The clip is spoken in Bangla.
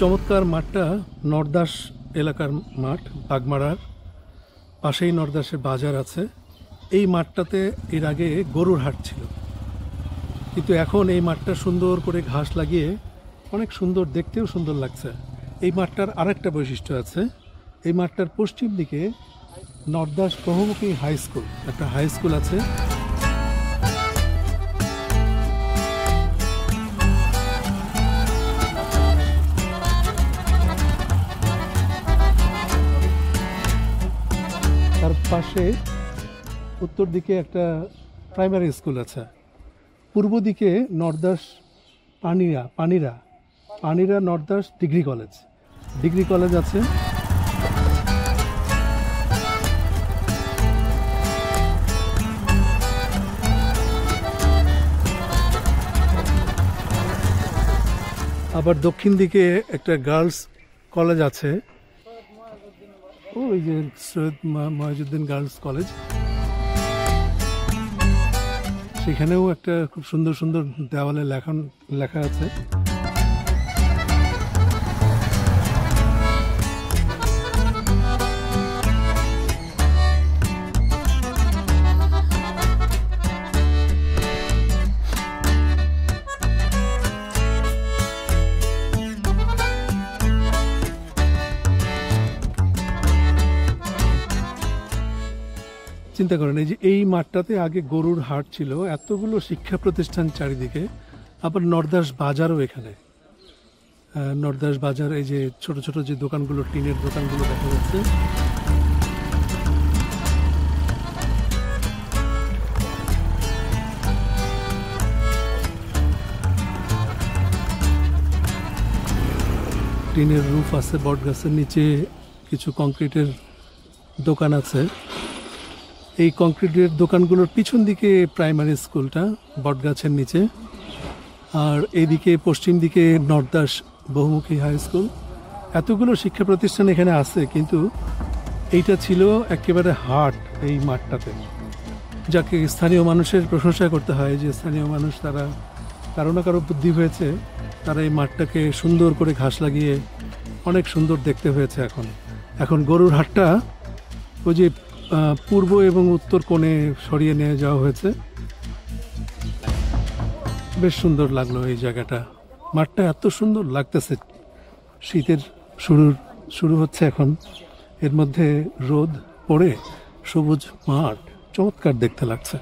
চমৎকার মাঠটা নরদাস এলাকার মাঠ, বাগমারার পাশেই নরদাসের বাজার আছে। এই মাঠটাতে এর আগে গরুর হাট ছিল, কিন্তু এখন এই মাঠটা সুন্দর করে ঘাস লাগিয়ে অনেক সুন্দর, দেখতেও সুন্দর লাগছে। এই মাঠটার আরেকটা বৈশিষ্ট্য আছে, এই মাঠটার পশ্চিম দিকে নরদাস বহুমুখী হাই স্কুল, একটা হাই স্কুল আছে। তার পাশে উত্তর দিকে একটা প্রাইমারি স্কুল আছে। পূর্ব দিকে নরদাস পানিরা নরদাস ডিগ্রি কলেজ আছে। আবার দক্ষিণ দিকে একটা গার্লস কলেজ আছে, ওই যে সৈয়দ মহিউদ্দিন গার্লস কলেজ। সেখানেও একটা খুব সুন্দর সুন্দর দেওয়ালে লেখা আছে। চিন্তা করেন, এই যে এই মাঠটাতে আগে গরুর হাট ছিল, এতগুলো শিক্ষা প্রতিষ্ঠান চারিদিকে, আবার নরদাস বাজারও এখানে। নরদাস বাজার, এই যে ছোট ছোট যে দোকানগুলো, টিনের দোকানগুলো দেখা যাচ্ছে। টিনের রুফ আছে, বট গাছের নিচে কিছু কংক্রিটের দোকান আছে। এই কংক্রিটের দোকানগুলোর পিছন দিকে প্রাইমারি স্কুলটা বটগাছের নিচে, আর এইদিকে পশ্চিম দিকে নরদাস বহুমুখী হাই স্কুল। এতগুলো শিক্ষা প্রতিষ্ঠান এখানে আছে, কিন্তু এইটা ছিল একেবারে হাট এই মাঠটাতে, যাকে স্থানীয় মানুষের প্রশংসা করতে হয় যে স্থানীয় মানুষ, তারা কারো না কারো বুদ্ধি হয়েছে, তারা এই মাঠটাকে সুন্দর করে ঘাস লাগিয়ে অনেক সুন্দর দেখতে হয়েছে। এখন গরুর হাটটা ওই যে পূর্ব এবং উত্তর কোণে সরিয়ে নিয়ে যাওয়া হয়েছে। বেশ সুন্দর লাগলো এই জায়গাটা, মাঠটা এত সুন্দর লাগতেছে। শীতের শুরু হচ্ছে এখন, এর মধ্যে রোদ পড়ে সবুজ মাঠ চমৎকার দেখতে লাগছে।